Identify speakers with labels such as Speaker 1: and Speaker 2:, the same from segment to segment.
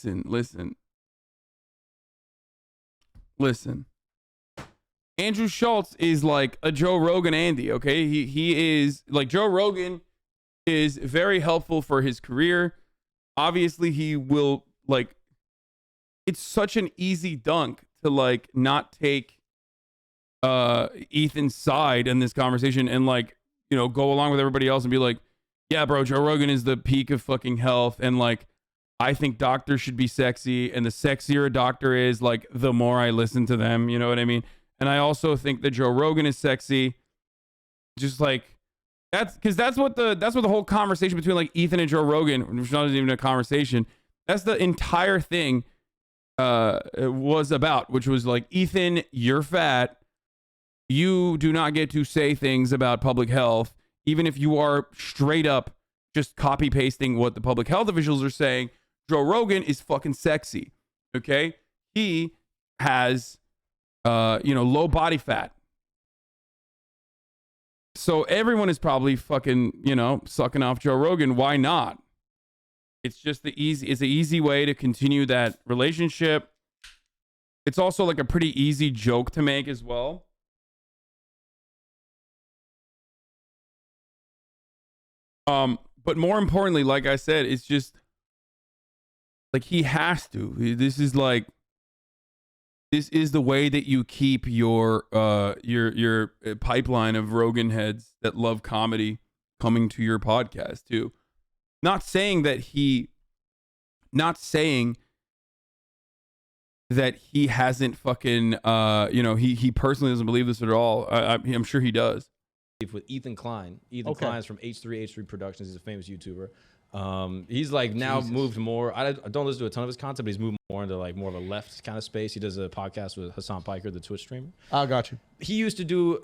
Speaker 1: Listen. Andrew Schultz is like a Joe Rogan Andy, okay? He is like Joe Rogan is very helpful for his career. Obviously, he will like it's such an easy dunk to like not take Ethan's side in this conversation and like, you know, go along with everybody else and be like, yeah, bro, Joe Rogan is the peak of fucking health and like I think doctors should be sexy and the sexier a doctor is, like the more I listen to them, you know what I mean? And I also think that Joe Rogan is sexy. Just like that's what the whole conversation between like Ethan and Joe Rogan, which not even a conversation, that's the entire thing was about, which was like, Ethan, you're fat. You do not get to say things about public health, even if you are straight up just copy pasting what the public health officials are saying. Joe Rogan is fucking sexy. Okay. He has, low body fat. So everyone is probably fucking, sucking off Joe Rogan. Why not? It's just it's an easy way to continue that relationship. It's also like a pretty easy joke to make as well. But more importantly, like I said, it's just like he has to. This is the way that you keep your pipeline of Rogan heads that love comedy coming to your podcast too. Not saying that he hasn't fucking he personally doesn't believe this at all. I'm sure he does.
Speaker 2: With Ethan Klein. Ethan Klein is from H3h3 Productions. He's a famous YouTuber. He's like now moved more. I don't listen to a ton of his content, but he's moved more into like more of a left kind of space. He does a podcast with Hasan, the Twitch streamer.
Speaker 3: I got you.
Speaker 2: He used to do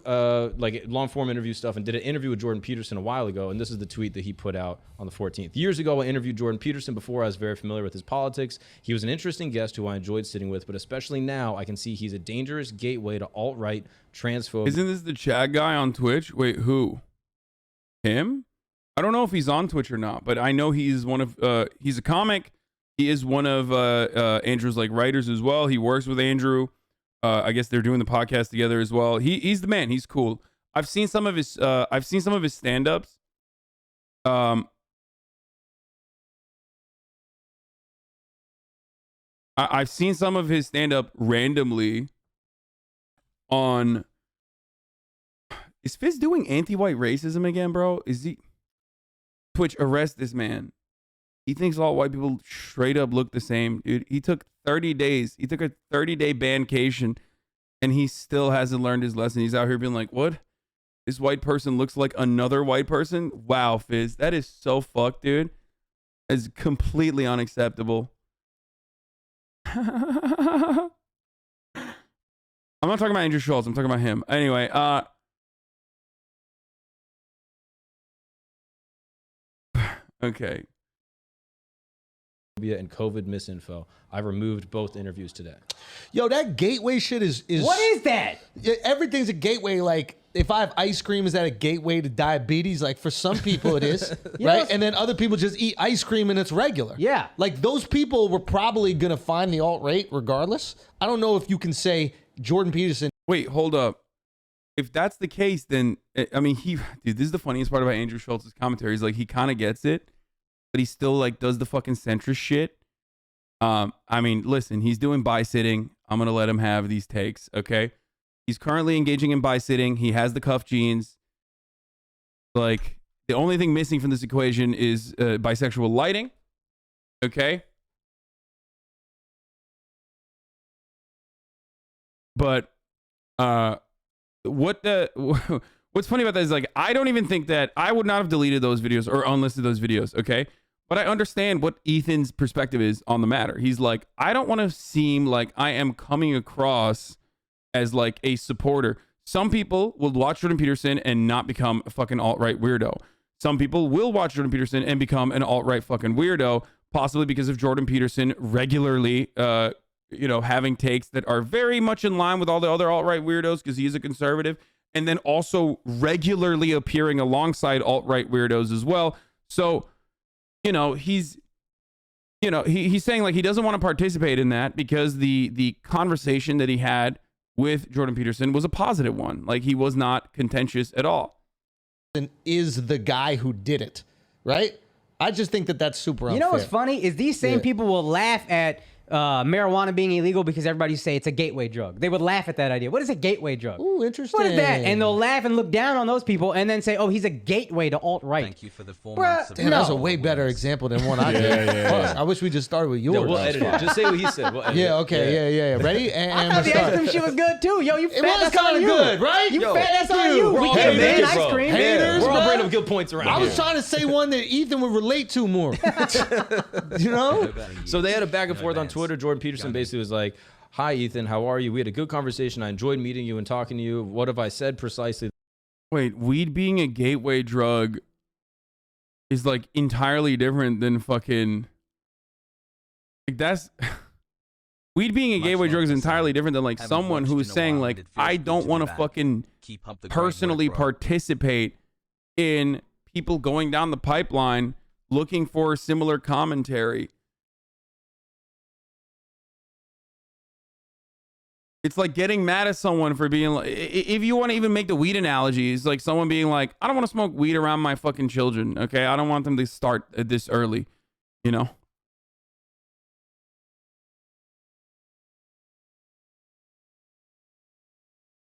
Speaker 2: like long form interview stuff and did an interview with Jordan Peterson a while ago. And this is the tweet that he put out on the 14th. Years ago, I interviewed Jordan Peterson before I was very familiar with his politics. He was an interesting guest who I enjoyed sitting with, but especially now I can see he's a dangerous gateway to alt-right, transphobe.
Speaker 1: Isn't this the Chad guy on Twitch? Wait, who? Him? I don't know if he's on Twitch or not, but I know he's one of he's a comic. He is one of Andrew's like writers as well. He works with Andrew. I guess they're doing the podcast together as well. He's the man. He's cool. I've seen some of his stand-ups. I've seen some of his stand-up randomly on. Is Fizz doing anti-white racism again, bro? Is he? Twitch, arrest this man. He thinks all white people straight up look the same, dude. He took 30 days. He took a 30-day bancation, and he still hasn't learned his lesson. He's out here being like, what? This white person looks like another white person? Wow, Fizz. That is so fucked, dude. It's completely unacceptable. I'm not talking about Andrew Schultz. I'm talking about him. Anyway, okay.
Speaker 2: And COVID misinfo. I removed both interviews today.
Speaker 3: Yo, that gateway shit is
Speaker 4: what is that?
Speaker 3: Everything's a gateway. Like if I have ice cream, is that a gateway to diabetes? Like for some people it is,
Speaker 4: Yes.
Speaker 3: right? And then other people just eat ice cream and it's regular.
Speaker 4: Yeah.
Speaker 3: Like those people were probably gonna find the alt-right regardless. I don't know if you can say Jordan Peterson.
Speaker 1: Wait, hold up. If that's the case, then I mean, dude, this is the funniest part about Andrew Schultz's commentary. He's like, he kind of gets it, but he still like does the fucking centrist shit. I mean, listen, he's doing bi-sitting. I'm gonna let him have these takes, okay? He's currently engaging in bi-sitting. He has the cuff jeans. Like, the only thing missing from this equation is bisexual lighting, okay? But what's funny about that is like, I don't even think that I would not have deleted those videos or unlisted those videos, okay? But I understand what Ethan's perspective is on the matter. He's like, I don't want to seem like I am coming across as like a supporter. Some people will watch Jordan Peterson and not become a fucking alt-right weirdo. Some people will watch Jordan Peterson and become an alt-right fucking weirdo, possibly because of Jordan Peterson regularly, having takes that are very much in line with all the other alt-right weirdos because he's a conservative, and then also regularly appearing alongside alt-right weirdos as well. So, he's you know, he's saying like he doesn't want to participate in that because the conversation that he had with Jordan Peterson was a positive one. Like he was not contentious at all.
Speaker 3: Is the guy who did it, right? I just think that that's super unfair.
Speaker 4: You know what's funny is these same people will laugh at marijuana being illegal because everybody say it's a gateway drug. They would laugh at that idea. What is a gateway drug?
Speaker 3: Ooh, interesting.
Speaker 4: What is that? And they'll laugh and look down on those people and then say, oh, he's a gateway to alt-right.
Speaker 5: Thank you for the 4 months of
Speaker 3: Damn, that's a way better example than one I did. I wish we just started with yours.
Speaker 2: Yeah, we'll edit it. Just say what he said. We'll edit
Speaker 3: Yeah,
Speaker 2: it.
Speaker 3: okay, yeah. Ready? And
Speaker 4: I thought the ice cream shit was good too. Yo, you fat,
Speaker 3: It was
Speaker 4: that's on
Speaker 3: kind of
Speaker 4: you.
Speaker 3: good, right?
Speaker 4: You
Speaker 3: Yo,
Speaker 4: fat, that's on you.
Speaker 3: we're
Speaker 4: We
Speaker 3: all
Speaker 4: can't
Speaker 3: haters,
Speaker 4: ban ice
Speaker 2: bro.
Speaker 4: cream.
Speaker 3: Haters,
Speaker 2: We're all
Speaker 3: bro.
Speaker 2: bringing up good points around
Speaker 3: I was
Speaker 2: here.
Speaker 3: trying to say one that Ethan would relate to more. You know?
Speaker 2: So they had a back and forth on Twitter. Jordan Peterson basically was like, "Hi, Ethan. How are you? We had a good conversation. I enjoyed meeting you and talking to you. What have I said precisely?"
Speaker 1: Wait, weed being a gateway drug is like entirely different than fucking like that's weed being a gateway drug is entirely different than like someone who's saying like I don't want to fucking personally participate in people going down the pipeline looking for similar commentary. It's like getting mad at someone for being like, if you want to even make the weed analogy, it's like someone being like, I don't want to smoke weed around my fucking children. Okay. I don't want them to start this early, you know?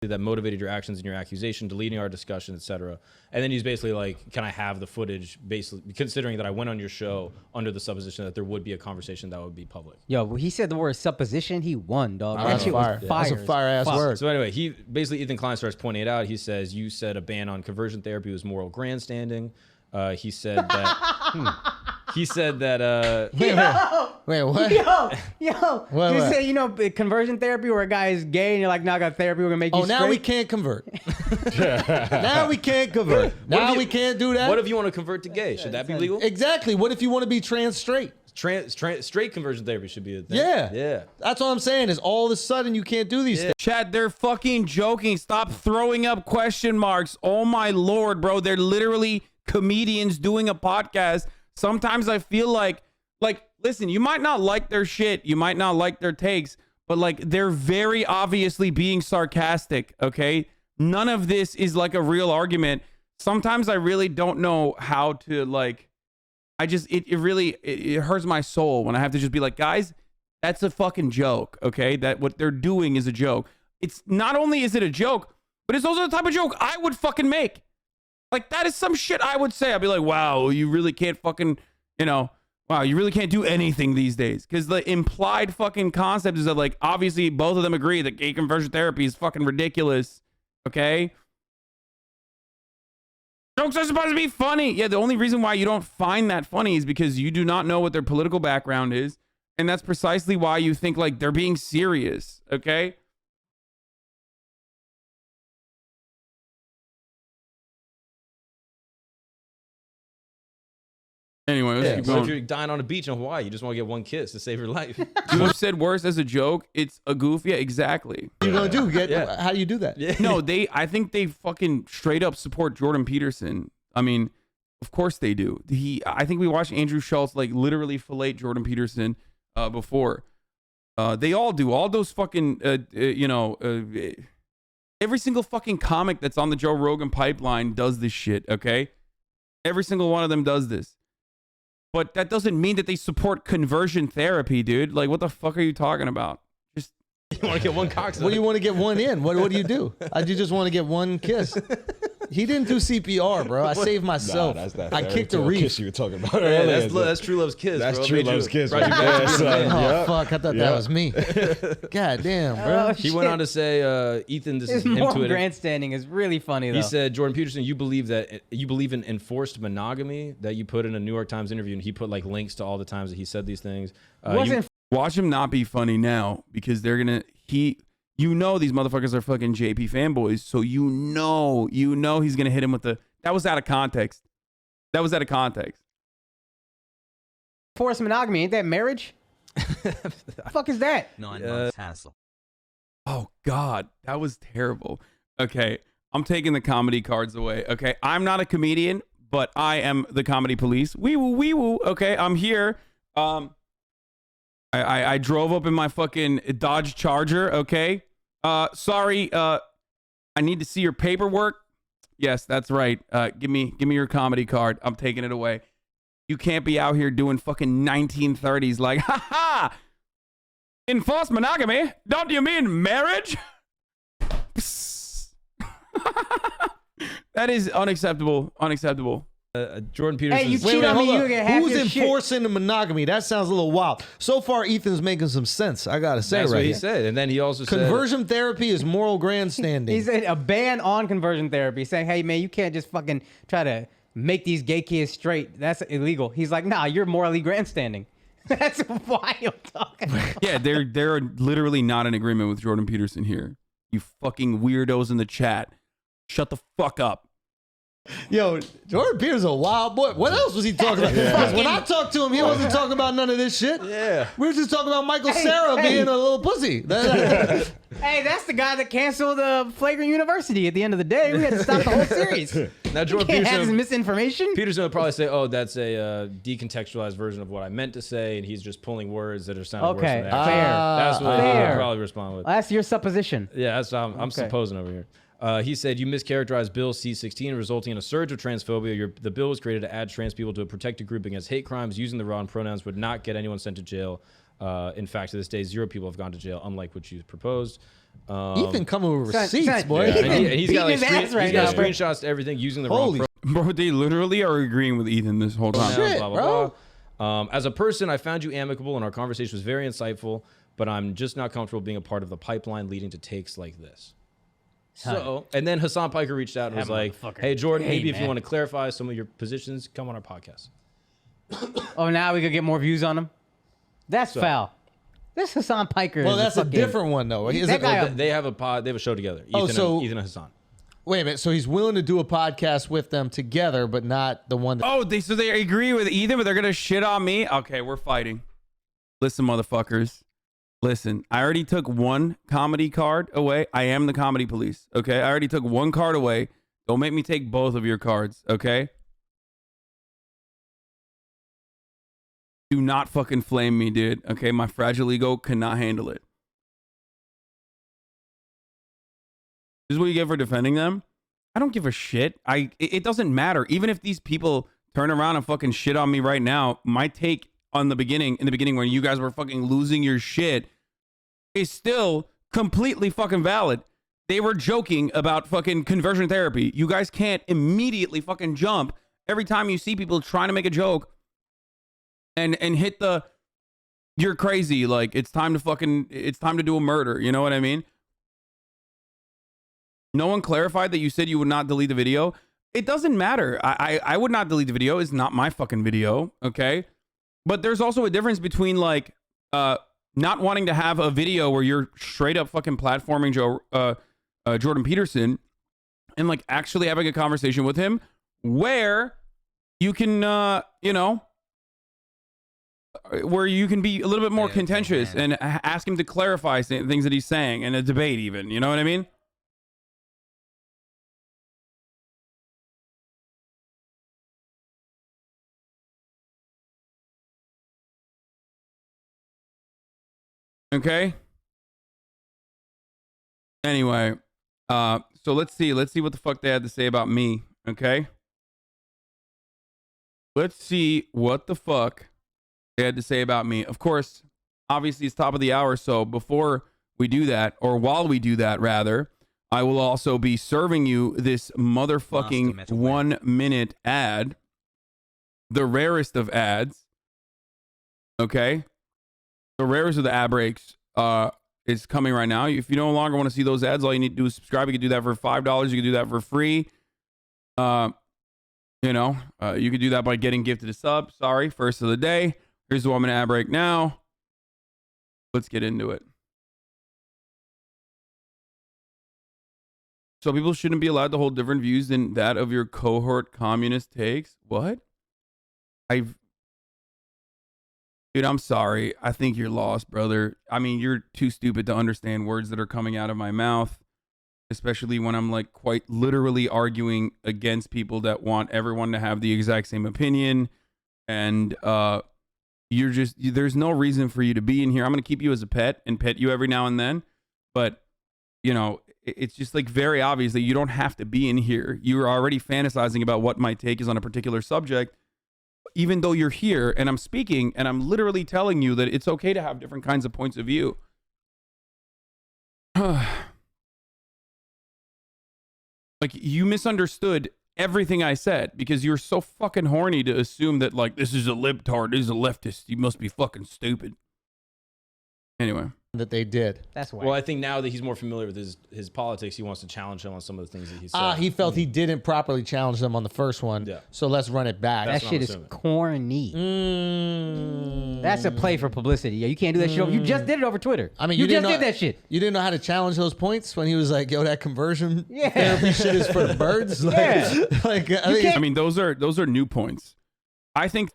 Speaker 2: That motivated your actions and your accusation, deleting our discussion, etc. And then he's basically like, can I have the footage, basically considering that I went on your show under the supposition that there would be a conversation that would be public.
Speaker 4: Yo, when he said the word supposition, he won, dog. That
Speaker 3: That's
Speaker 4: shit
Speaker 3: fire.
Speaker 4: was fire.
Speaker 3: That's a fire-ass word.
Speaker 2: So anyway, he basically, Ethan Klein starts pointing it out. He says, you said a ban on conversion therapy was moral grandstanding. He said that, he said that,
Speaker 3: Wait, what?
Speaker 4: Yo,
Speaker 3: What?
Speaker 4: you say, you know, conversion therapy where a guy is gay and you're like, no, I got therapy, we're gonna make you
Speaker 3: Oh, now
Speaker 4: straight.
Speaker 3: we can't convert. Now we can't convert. Now we can't do that.
Speaker 2: what if you want to convert to gay? Should that be legal?
Speaker 3: Exactly. What if you want to be trans straight?
Speaker 2: Straight conversion therapy should be a thing.
Speaker 3: Yeah. That's what I'm saying is all of a sudden you can't do these things.
Speaker 1: Chad, they're fucking joking. Stop throwing up question marks. Oh my Lord, bro. They're literally comedians doing a podcast. Sometimes I feel like, listen, you might not like their shit. You might not like their takes, but like they're very obviously being sarcastic. Okay. None of this is like a real argument. Sometimes I really don't know how to like, it really hurts my soul when I have to just be like, guys, that's a fucking joke. Okay. That what they're doing is a joke. It's not only is it a joke, but it's also the type of joke I would fucking make. Like that is some shit I would say. I'd be like, wow, you really can't fucking, you know, wow, you really can't do anything these days. Because the implied fucking concept is that like, obviously both of them agree that gay conversion therapy is fucking ridiculous. Okay. Jokes are supposed to be funny. Yeah, the only reason why you don't find that funny is because you do not know what their political background is. And that's precisely why you think like they're being serious. Okay. Anyway, let's keep
Speaker 2: So
Speaker 1: going.
Speaker 2: if you're dying on a beach in Hawaii, you just want to get one kiss to save your life.
Speaker 1: You have said worse as a joke. It's a goof. Yeah, exactly.
Speaker 3: What are you gonna do? How do you do that?
Speaker 1: No, I think they fucking straight up support Jordan Peterson. I mean, of course they do. I think we watched Andrew Schultz like literally fillet Jordan Peterson before. They all do. All those fucking, every single fucking comic that's on the Joe Rogan pipeline does this shit. Okay, every single one of them does this. But that doesn't mean that they support conversion therapy, dude. Like, what the fuck are you talking about? Just
Speaker 2: You want to get one cock.
Speaker 3: What do you want to get one in? What do you do? I do just want to get one kiss. He didn't do CPR, bro. I saved myself.
Speaker 6: That's that
Speaker 3: I kicked a reef.
Speaker 6: kiss you were talking about
Speaker 2: Yeah,
Speaker 6: earlier.
Speaker 2: that's true love's kiss.
Speaker 6: That's
Speaker 2: bro.
Speaker 6: true
Speaker 2: Made you-
Speaker 6: love's kiss.
Speaker 2: brought you
Speaker 6: right
Speaker 2: back
Speaker 6: there,
Speaker 2: to being a
Speaker 6: son.
Speaker 2: man.
Speaker 3: Oh,
Speaker 6: Yep.
Speaker 3: fuck. I thought that was me. God damn, bro.
Speaker 4: Oh,
Speaker 2: He went on to say, Ethan, this is
Speaker 4: His
Speaker 2: him
Speaker 4: moral
Speaker 2: tweeting.
Speaker 4: grandstanding is really funny though.
Speaker 2: He said, Jordan Peterson, you believe in enforced monogamy that you put in a New York Times interview, and he put like links to all the times that he said these things.
Speaker 4: wasn't
Speaker 1: watch him not be funny now because they're gonna you know these motherfuckers are fucking JP fanboys, so you know he's gonna hit him with the that was out of context. That was out of context.
Speaker 4: forced monogamy. Ain't that marriage? Fuck is that?
Speaker 5: 9 months hassle.
Speaker 1: Oh God, that was terrible. Okay, I'm taking the comedy cards away. Okay, I'm not a comedian, but I am the comedy police. Wee woo, wee woo. Okay, I'm here. I drove up in my fucking Dodge Charger. Okay. Sorry. I need to see your paperwork. Yes, that's right. Give me your comedy card. I'm taking it away. You can't be out here doing fucking 1930s like, ha ha! Enforced monogamy? Don't you mean marriage? That is unacceptable. Unacceptable.
Speaker 2: Jordan Peterson.
Speaker 4: Hey, you cheat on me, you get half
Speaker 3: Who's
Speaker 4: your shit.
Speaker 3: enforcing the monogamy? That sounds a little wild. So far, Ethan's making some sense. I gotta say,
Speaker 2: That's
Speaker 3: right
Speaker 2: what he
Speaker 3: here.
Speaker 2: said. And then he also said,
Speaker 3: Conversion therapy is moral grandstanding.
Speaker 4: He said a ban on conversion therapy, saying, hey, man, you can't just fucking try to make these gay kids straight. That's illegal. He's like, nah, you're morally grandstanding. That's wild talking.
Speaker 1: Yeah, they're literally not in agreement with Jordan Peterson here. You fucking weirdos in the chat. Shut the fuck up.
Speaker 3: Yo, Jordan Peterson's a wild boy. What else was he talking about? Because when I talked to him, he wasn't talking about none of this shit.
Speaker 2: yeah.
Speaker 3: We were just talking about Michael Cera being a little pussy.
Speaker 4: Hey, that's the guy that canceled Flagrant University at the end of the day. We had to stop the whole series.
Speaker 2: Now, Jordan
Speaker 4: Can't have this
Speaker 2: Peterson,
Speaker 4: misinformation.
Speaker 2: Peterson would probably say, oh, that's a decontextualized version of what I meant to say, and he's just pulling words that are sounding worse
Speaker 4: Okay,
Speaker 2: than
Speaker 4: fair.
Speaker 2: that. That's what he
Speaker 4: Fair.
Speaker 2: would probably respond with.
Speaker 4: That's your supposition.
Speaker 2: Yeah, that's what I'm
Speaker 4: Okay.
Speaker 2: supposing over here. He said, you mischaracterized Bill C-16, resulting in a surge of transphobia. The bill was created to add trans people to a protected group against hate crimes. Using the wrong pronouns would not get anyone sent to jail. In fact, to this day, 0 people have gone to jail, unlike what you proposed.
Speaker 3: Ethan coming with receipts,
Speaker 4: son,
Speaker 3: boy.
Speaker 2: Yeah,
Speaker 4: Ethan
Speaker 2: and he's got like
Speaker 4: beating his ass right
Speaker 2: he's got
Speaker 4: now, bro.
Speaker 2: screenshots to everything using the
Speaker 3: Holy
Speaker 2: wrong
Speaker 1: Bro, they literally are agreeing with Ethan this whole time.
Speaker 3: Shit,
Speaker 2: blah, blah, blah. As a person, I found you amicable, and our conversation was very insightful, but I'm just not comfortable being a part of the pipeline leading to takes like this. So, and then Hasan Piker reached out and was like,
Speaker 4: motherfucker.
Speaker 2: hey, Jordan,
Speaker 4: Hey,
Speaker 2: maybe if you
Speaker 4: man.
Speaker 2: want to clarify some of your positions, come on our podcast.
Speaker 4: Oh, now we could get more views on him? That's foul. This Hasan Piker
Speaker 3: Well,
Speaker 4: is
Speaker 3: that's a
Speaker 4: fucking,
Speaker 3: different one, though.
Speaker 4: That
Speaker 3: Isn't-
Speaker 4: guy-
Speaker 2: They have a show together. Ethan,
Speaker 3: Oh, so-
Speaker 2: Ethan and Hasan.
Speaker 3: Wait a minute. So he's willing to do a podcast with them together, but not the one that.
Speaker 1: Oh, so they agree with Ethan, but they're gonna shit on me? Okay, we're fighting. Listen, motherfuckers. Listen, I already took one comedy card away. I am the comedy police. Okay, I already took one card away. Don't make me take both of your cards. Okay. Do not fucking flame me, dude. Okay, my fragile ego cannot handle it. This is what you get for defending them. I don't give a shit. It doesn't matter. Even if these people turn around and fucking shit on me right now, my take in the beginning when you guys were fucking losing your shit is still completely fucking valid. They were joking about fucking conversion therapy. You guys can't immediately fucking jump every time you see people trying to make a joke and hit the you're crazy, like it's time to do a murder. You know what I mean? No one clarified that you said you would not delete the video. It doesn't matter. I would not delete the video. It's not my fucking video. Okay. But there's also a difference between like not wanting to have a video where you're straight up fucking platforming Jordan Peterson and like actually having a conversation with him where you can, where you can be a little bit more contentious and ask him to clarify things that he's saying in a debate even. You know what I mean? Okay. Anyway, so let's see what the fuck they had to say about me. Okay. Let's see what the fuck they had to say about me. Of course, obviously it's top of the hour. So before we do that, or while we do that, rather, I will also be serving you this motherfucking 1 minute ad, the rarest of ads. Okay. The rarest of the ad breaks is coming right now. If you no longer want to see those ads, all you need to do is subscribe. You can do that for $5. You can do that for free. You can do that by getting gifted a sub. Sorry, first of the day. Here's the 1 minute ad break now. Let's get into it. So people shouldn't be allowed to hold different views than that of your cohort communist takes. What? Dude, I'm sorry. I think you're lost, brother. I mean, you're too stupid to understand words that are coming out of my mouth, especially when I'm like quite literally arguing against people that want everyone to have the exact same opinion and there's no reason for you to be in here. I'm going to keep you as a pet and pet you every now and then. But, you know, it's just like very obvious that you don't have to be in here. You're already fantasizing about what my take is on a particular subject, even though you're here and I'm speaking and I'm literally telling you that it's okay to have different kinds of points of view. Like, you misunderstood everything I said because you're so fucking horny to assume that, like, this is a libtard, this is a leftist, you must be fucking stupid. Anyway.
Speaker 3: That they did.
Speaker 4: That's why.
Speaker 2: Well, I think now that he's more familiar with his politics, he wants to challenge him on some of the things that he said.
Speaker 3: He felt he didn't properly challenge them on the first one.
Speaker 2: Yeah.
Speaker 3: So let's run it back.
Speaker 4: that shit is
Speaker 2: assuming.
Speaker 4: corny. That's a play for publicity. Yeah, you can't do that shit. You just did it over Twitter.
Speaker 3: I mean,
Speaker 4: you just
Speaker 3: didn't
Speaker 4: did that shit.
Speaker 3: You didn't know how to challenge those points when he was like, "Yo, that conversion
Speaker 4: Yeah.
Speaker 3: therapy shit is for the birds." Like,
Speaker 4: Yeah.
Speaker 3: like
Speaker 1: I mean, those are new points. I think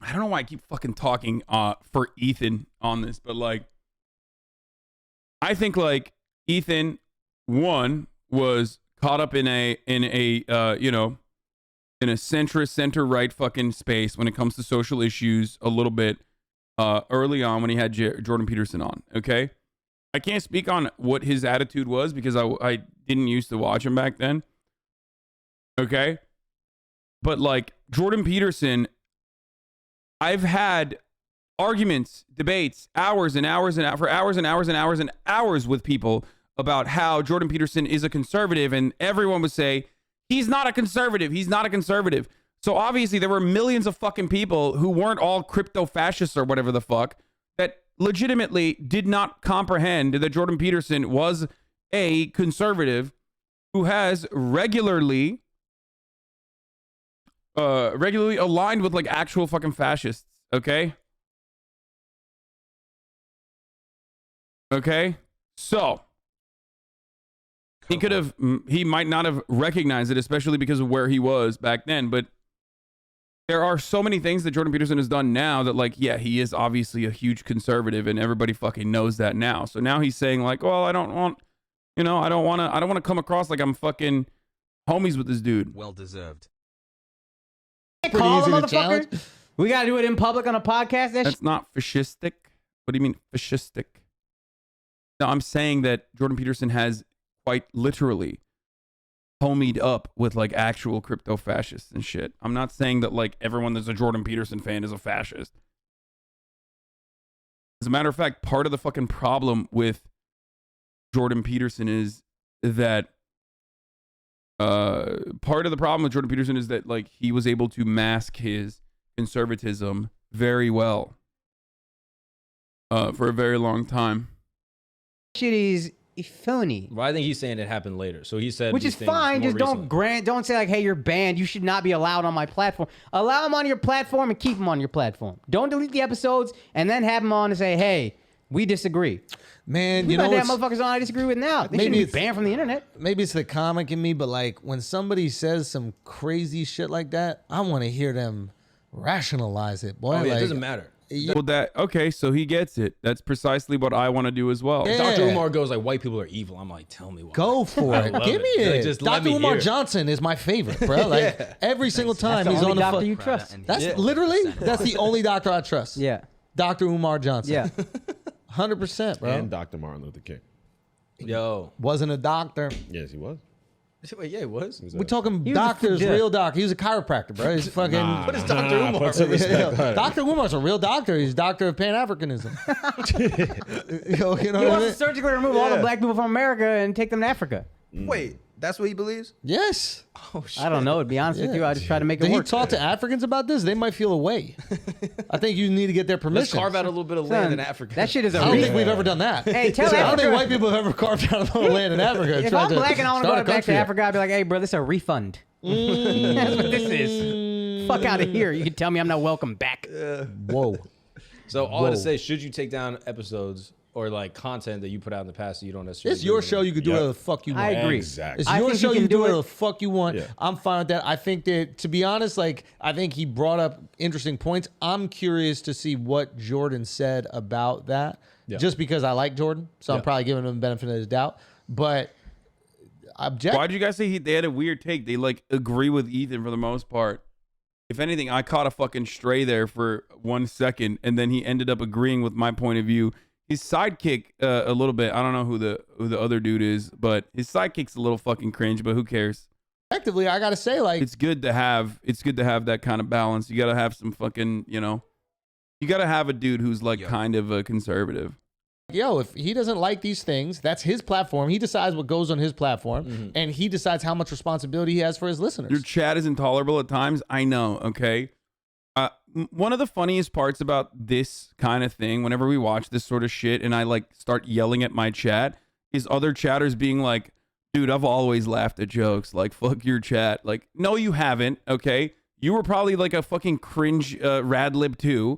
Speaker 1: I don't know why I keep fucking talking for Ethan on this, but like, I think like Ethan, one, was caught up in a centrist, center right fucking space when it comes to social issues a little bit early on when he had Jordan Peterson on. Okay, I can't speak on what his attitude was because I didn't used to watch him back then. Okay, but like Jordan Peterson, I've had arguments, debates, hours and hours and for hours and hours and hours and hours with people about how Jordan Peterson is a conservative, and everyone would say he's not a conservative. He's not a conservative. So obviously there were millions of fucking people who weren't all crypto fascists or whatever the fuck that legitimately did not comprehend that Jordan Peterson was a conservative who has regularly aligned with like actual fucking fascists. Okay, so he might not have recognized it, especially because of where he was back then. But there are so many things that Jordan Peterson has done now that, like, yeah, he is obviously a huge conservative, and everybody fucking knows that now. So now he's saying like, well, I don't want to come across like I'm fucking homies with this dude.
Speaker 5: Well deserved.
Speaker 4: Call him,
Speaker 3: easy to challenge.
Speaker 4: motherfucker. We gotta do it in public on a podcast.
Speaker 1: That's not fascistic. What do you mean fascistic? No, I'm saying that Jordan Peterson has quite literally homied up with like actual crypto fascists and shit. I'm not saying that like everyone that's a Jordan Peterson fan is a fascist. As a matter of fact, part of the fucking problem with Jordan Peterson is that like he was able to mask his conservatism very well for a very long time.
Speaker 4: Shit is phony.
Speaker 2: Well, I think he's saying it happened later. So he said,
Speaker 4: Which is fine. Just don't say like, hey, you're banned. You should not be allowed on my platform. Allow them on your platform and keep them on your platform. Don't delete the episodes and then have them on and say, hey, we disagree.
Speaker 3: Man,
Speaker 4: We
Speaker 3: you
Speaker 4: got
Speaker 3: know,
Speaker 4: damn motherfuckers on I disagree with now. They shouldn't be banned from the internet.
Speaker 3: maybe it's the comic in me, but like when somebody says some crazy shit like that, I want to hear them rationalize it, boy.
Speaker 2: Oh, yeah,
Speaker 3: like,
Speaker 2: it doesn't matter.
Speaker 1: Well, okay, so he gets it. That's precisely what I want to do as well.
Speaker 3: Yeah.
Speaker 2: Dr. Umar goes like, white people are evil. I'm like, tell me why.
Speaker 3: Go for it.
Speaker 2: love
Speaker 3: Give me
Speaker 2: it.
Speaker 3: it.
Speaker 2: Like, just let
Speaker 3: Dr.
Speaker 2: me
Speaker 3: Umar
Speaker 2: hear it.
Speaker 3: Johnson is my favorite, bro. Like every single time
Speaker 4: That's
Speaker 3: he's
Speaker 4: the
Speaker 3: on
Speaker 4: only
Speaker 3: the
Speaker 4: doctor
Speaker 3: fuck.
Speaker 4: you trust.
Speaker 3: That's literally that's the only doctor I trust.
Speaker 4: Yeah.
Speaker 3: Dr. Umar Johnson.
Speaker 4: Yeah.
Speaker 3: 100%, bro.
Speaker 6: And Dr. Martin Luther King.
Speaker 2: Yo.
Speaker 3: Wasn't a doctor.
Speaker 6: Yes, he was.
Speaker 2: Wait, yeah, it was.
Speaker 3: We're talking
Speaker 4: He was a
Speaker 3: doctors,
Speaker 4: yeah.
Speaker 3: real doctor. He was a chiropractor, bro. He's fucking.
Speaker 2: What is Dr. Umar?
Speaker 6: Put some respect on it.
Speaker 3: Dr. Umar's a real doctor. He's doctor of Pan-Africanism. Yo, you know
Speaker 4: He
Speaker 3: what I
Speaker 4: wants
Speaker 3: mean?
Speaker 4: to surgically remove all the black people from America and take them to Africa.
Speaker 7: Wait, that's what he believes?
Speaker 3: Yes.
Speaker 7: Oh shit!
Speaker 4: I don't know. To be honest with you, I just try to make it
Speaker 3: Did he
Speaker 4: work.
Speaker 3: talk to Africans about this? They might feel away. I think you need to get their
Speaker 2: Let's
Speaker 3: permission.
Speaker 2: carve out a little bit of
Speaker 4: Son,
Speaker 2: land in Africa.
Speaker 4: That shit is a
Speaker 3: I don't think
Speaker 4: reason.
Speaker 3: we've ever done that.
Speaker 4: Hey, tell
Speaker 3: I don't
Speaker 4: Africa-
Speaker 3: think white people have ever carved out a little land in Africa. and
Speaker 4: If
Speaker 3: tried
Speaker 4: I'm
Speaker 3: to
Speaker 4: black and I want to
Speaker 3: start
Speaker 4: go
Speaker 3: a
Speaker 4: back
Speaker 3: country
Speaker 4: to
Speaker 3: there.
Speaker 4: Africa, I'd be like, hey, bro, this is a refund. That's what this is. Fuck out of here. You can tell me I'm not welcome back.
Speaker 3: Whoa.
Speaker 2: So all I have to
Speaker 3: Whoa.
Speaker 2: say, should you take down episodes or like content that you put out in the past that you don't necessarily
Speaker 3: It's your
Speaker 2: agree
Speaker 3: show.
Speaker 2: with?
Speaker 3: You can do whatever the fuck you want.
Speaker 4: I agree.
Speaker 6: Exactly.
Speaker 3: It's
Speaker 4: I
Speaker 3: your
Speaker 4: think
Speaker 3: show.
Speaker 4: you
Speaker 3: You
Speaker 4: can
Speaker 3: can do
Speaker 4: do
Speaker 3: whatever
Speaker 4: it.
Speaker 3: the fuck you want.
Speaker 6: Yeah.
Speaker 3: I'm fine with that. I think that, to be honest, like I think he brought up interesting points. I'm curious to see what Jordan said about that.
Speaker 2: Yeah.
Speaker 3: Just because I like Jordan, so I'm
Speaker 2: Yeah.
Speaker 3: probably giving him the benefit of his doubt. But
Speaker 1: Why did you guys say they had a weird take? They like agree with Ethan for the most part. if anything, I caught a fucking stray there for 1 second, and then he ended up agreeing with my point of view. His sidekick, a little bit. I don't know who the other dude is, but his sidekick's a little fucking cringe. But who cares?
Speaker 3: Effectively, I gotta say, like,
Speaker 1: It's good to have that kind of balance. You gotta have some fucking, you gotta have a dude who's like kind of a conservative.
Speaker 3: yo, if he doesn't like these things, that's his platform. He decides what goes on his platform, and he decides how much responsibility he has for his listeners.
Speaker 1: Your chat is intolerable at times. I know. Okay. One of the funniest parts about this kind of thing, whenever we watch this sort of shit, and I like start yelling at my chat, is other chatters being like, "Dude, I've always laughed at jokes. Like, fuck your chat." Like, no, you haven't. Okay. You were probably like a fucking cringe rad lib too.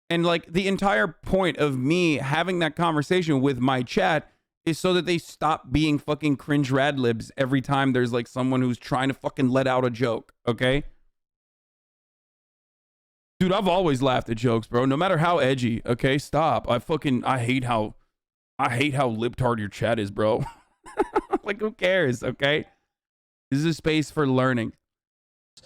Speaker 1: And like the entire point of me having that conversation with my chat is so that they stop being fucking cringe rad libs every time there's like someone who's trying to fucking let out a joke. Okay. Dude, I've always laughed at jokes, bro. No matter how edgy. Okay. Stop. I hate how libtard your chat is, bro. Like, who cares? Okay. This is a space for learning.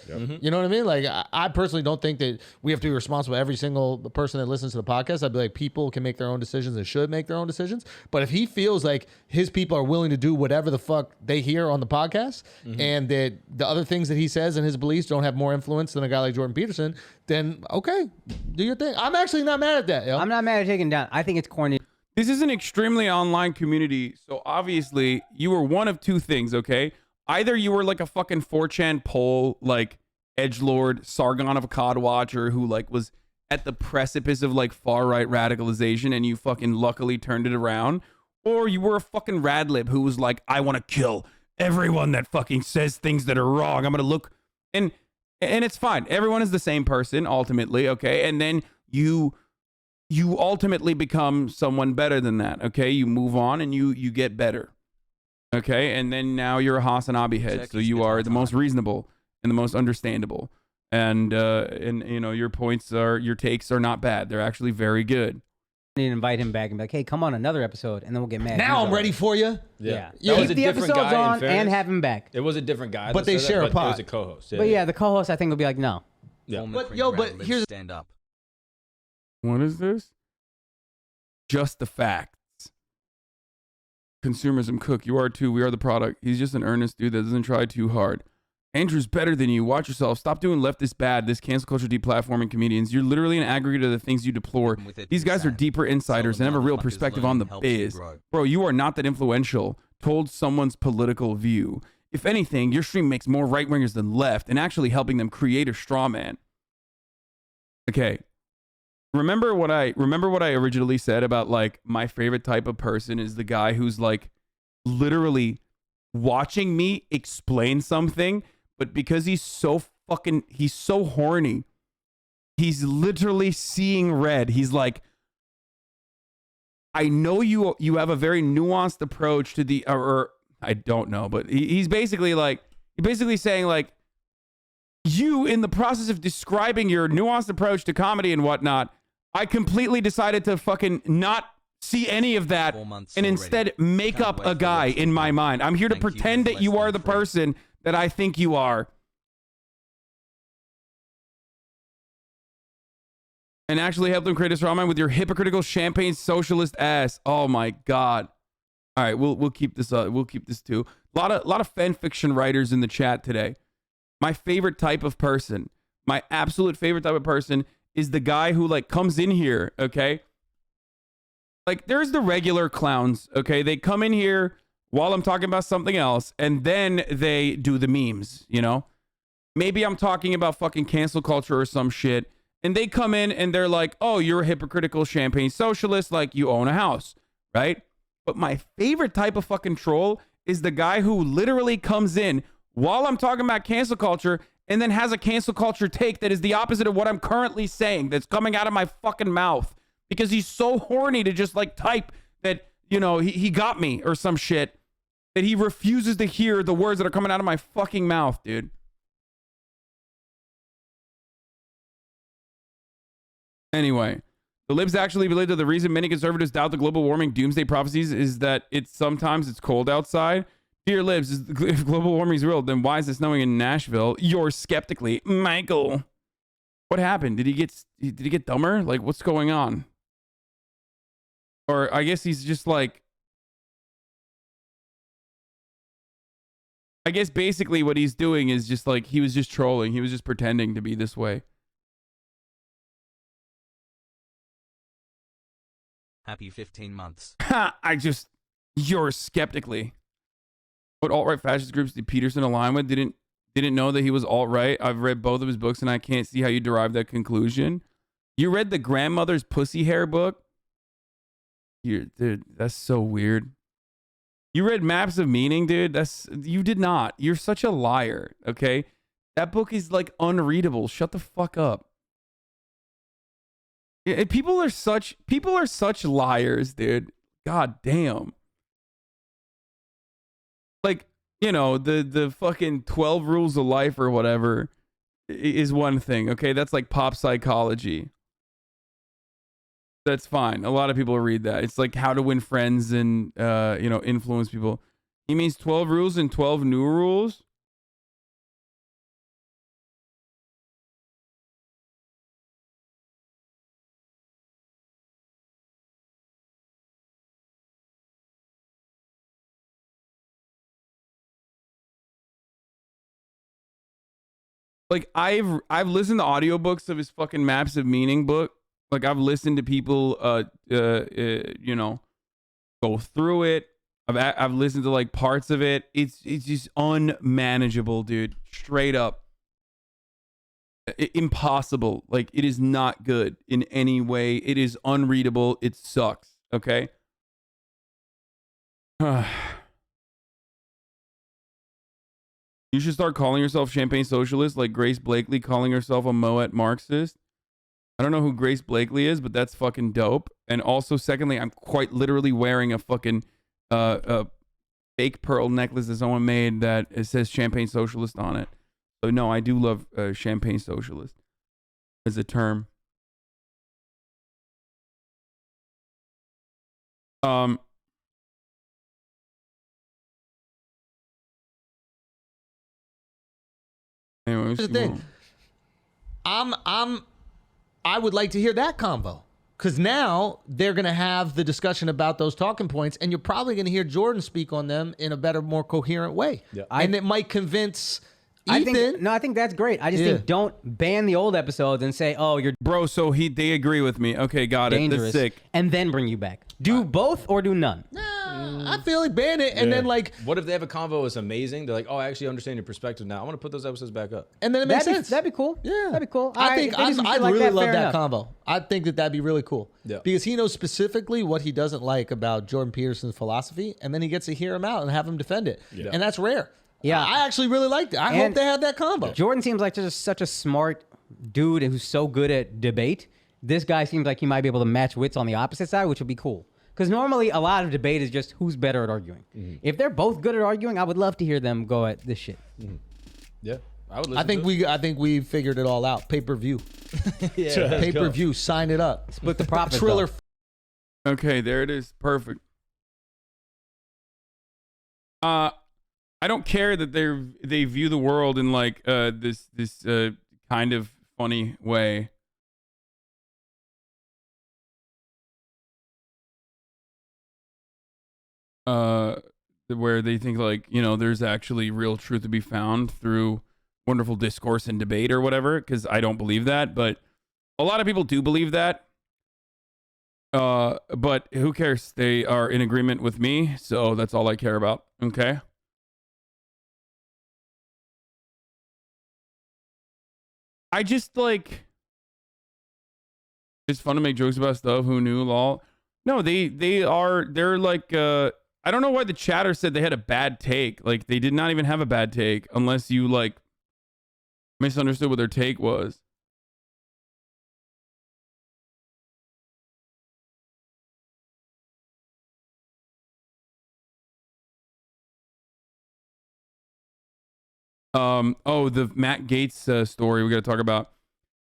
Speaker 3: You know what I mean? Like, I personally don't think that we have to be responsible for every single person that listens to the podcast. I'd be like, people can make their own decisions and should make their own decisions. But if he feels like his people are willing to do whatever the fuck they hear on the podcast, and that the other things that he says and his beliefs don't have more influence than a guy like Jordan Peterson, then okay, do your thing. I'm actually not mad at that. Yo.
Speaker 4: I'm not mad at taking down. I think it's corny.
Speaker 1: This is an extremely online community. So obviously you were one of two things. Okay. Either you were like a fucking 4chan poll, like edgelord Sargon of Akkad watcher who like was at the precipice of like far right radicalization and you fucking luckily turned it around, or you were a fucking radlib who was like, I want to kill everyone that fucking says things that are wrong. I'm gonna look and it's fine. Everyone is the same person ultimately, okay? And then you ultimately become someone better than that, okay? You move on and you get better. Okay, and then now you're a HasanAbi head, so you are the most reasonable and the most understandable, and you know your takes are not bad; they're actually very good.
Speaker 4: I need to invite him back and be like, "Hey, come on another episode," and then we'll get mad.
Speaker 3: Now I'm ready for you.
Speaker 2: Yeah.
Speaker 3: Yeah.
Speaker 2: That was
Speaker 4: Keep
Speaker 2: a
Speaker 4: the
Speaker 2: different
Speaker 4: episodes
Speaker 2: guy, in
Speaker 4: on
Speaker 2: fairness.
Speaker 4: and have him back.
Speaker 2: It was a different guy.
Speaker 3: But
Speaker 2: that
Speaker 3: they
Speaker 2: said
Speaker 3: share
Speaker 2: that,
Speaker 3: a
Speaker 2: but
Speaker 3: pod.
Speaker 2: It was a co-host.
Speaker 4: But yeah, the co-host I think will be like, "No."
Speaker 2: Yeah.
Speaker 3: But yo, but here's
Speaker 5: stand up.
Speaker 1: What is this? Just the facts. Consumerism cook. You are too. We are the product. He's just an earnest dude that doesn't try too hard. Andrew's better than you. Watch yourself. Stop doing leftist bad. This cancel culture deplatforming comedians. You're literally an aggregate of the things you deplore. These guys are deeper insiders and have a real perspective on the biz. Bro, you are not that influential. Told someone's political view. If anything, your stream makes more right-wingers than left and actually helping them create a straw man. Okay. Remember what I originally said about like my favorite type of person is the guy who's like literally watching me explain something, but because he's so horny, he's literally seeing red. He's like, I know you have a very nuanced approach to the or I don't know, but he's basically saying like, you in the process of describing your nuanced approach to comedy and whatnot, I completely decided to fucking not see any of that and instead make up a guy in my mind. I'm here to pretend that you are the person that I think you are. And actually help them create a straw man with your hypocritical champagne socialist ass. Oh my God. All right, we'll keep this up. We'll keep this too. A lot of fan fiction writers in the chat today. My favorite type of person, my absolute favorite type of person is the guy who like comes in here, okay? Like there's the regular clowns, okay? They come in here while I'm talking about something else and then they do the memes, you know? Maybe I'm talking about fucking cancel culture or some shit and they come in and they're like, "Oh, you're a hypocritical champagne socialist, like you own a house," right? But my favorite type of fucking troll is the guy who literally comes in while I'm talking about cancel culture and then has a cancel culture take that is the opposite of what I'm currently saying that's coming out of my fucking mouth because he's so horny to just like type that, you know, he got me or some shit that he refuses to hear the words that are coming out of my fucking mouth, dude. Anyway, the libs actually believe that the reason many conservatives doubt the global warming doomsday prophecies is that sometimes it's cold outside. Dear libs, if global warming is real, then why is it snowing in Nashville? Yours skeptically, Michael. What happened? Did he get dumber? Like, what's going on? Or I guess he's just like, I guess basically what he's doing is just like, he was just trolling. He was just pretending to be this way.
Speaker 5: Happy 15 months.
Speaker 1: You're skeptically. What alt-right fascist groups did Peterson align with? Didn't know that he was alt-right. I've read both of his books and I can't see how you derive that conclusion. You read the grandmother's pussy hair book? Dude, that's so weird. You read Maps of Meaning, dude? You did not. You're such a liar, okay? That book is like unreadable. Shut the fuck up. People are such liars, dude. God damn. Like, you know, the fucking 12 rules of life or whatever is one thing, okay? That's like pop psychology. That's fine. A lot of people read that. It's like how to win friends and influence people. He means 12 rules and 12 new rules. Like I've listened to audiobooks of his fucking Maps of Meaning book. Like I've listened to people go through it. I've listened to like parts of it. It's just unmanageable, dude. Straight up. Impossible. Like it is not good in any way. It is unreadable. It sucks. Okay? You should start calling yourself Champagne Socialist, like Grace Blakely calling herself a Moet Marxist. I don't know who Grace Blakely is, but that's fucking dope. And also, secondly, I'm quite literally wearing a fucking fake pearl necklace that someone made that it says Champagne Socialist on it. So no, I do love Champagne Socialist as a term. Anyway,
Speaker 3: Here's the thing. I would like to hear that convo. Because now they're going to have the discussion about those talking points, and you're probably going to hear Jordan speak on them in a better, more coherent way. Yeah. And it might convince Ethan.
Speaker 4: I think that's great. I just think don't ban the old episodes and say, oh, you're
Speaker 1: bro, so they agree with me. Okay, got
Speaker 4: dangerous,
Speaker 1: it. That's sick.
Speaker 4: And then bring you back. Do both or do none.
Speaker 3: I feel like ban it, and then like,
Speaker 2: what if they have a convo that's amazing? They're like, oh, I actually understand your perspective now. I want to put those episodes back up.
Speaker 3: And then it makes sense.
Speaker 4: That'd be cool.
Speaker 3: Yeah,
Speaker 4: that'd be cool.
Speaker 3: I think I really love that convo. I think that'd be really cool.
Speaker 2: Yeah.
Speaker 3: Because he knows specifically what he doesn't like about Jordan Peterson's philosophy, and then he gets to hear him out and have him defend it. Yeah. And that's rare.
Speaker 4: Yeah,
Speaker 3: I actually really liked it. I hope they had that combo.
Speaker 4: Jordan seems like just such a smart dude who's so good at debate. This guy seems like he might be able to match wits on the opposite side, which would be cool. Because normally a lot of debate is just who's better at arguing. Mm-hmm. If they're both good at arguing, I would love to hear them go at this shit.
Speaker 2: Mm-hmm. Yeah, I would. I
Speaker 3: think we figured it all out. Pay-per-view. Yeah, pay-per-view. Sign it up.
Speaker 4: Split the profits.
Speaker 3: Triller.
Speaker 1: Okay, there it is. Perfect. I don't care that they view the world in like this kind of funny way. Where they think like, you know, there's actually real truth to be found through wonderful discourse and debate or whatever, because I don't believe that, but a lot of people do believe that. But who cares? They are in agreement with me, so that's all I care about. Okay. I just like, it's fun to make jokes about stuff. Who knew, lol. No, they're like, I don't know why the chatter said they had a bad take. Like, they did not even have a bad take unless you like misunderstood what their take was. Oh, the Matt Gaetz story we got to talk about.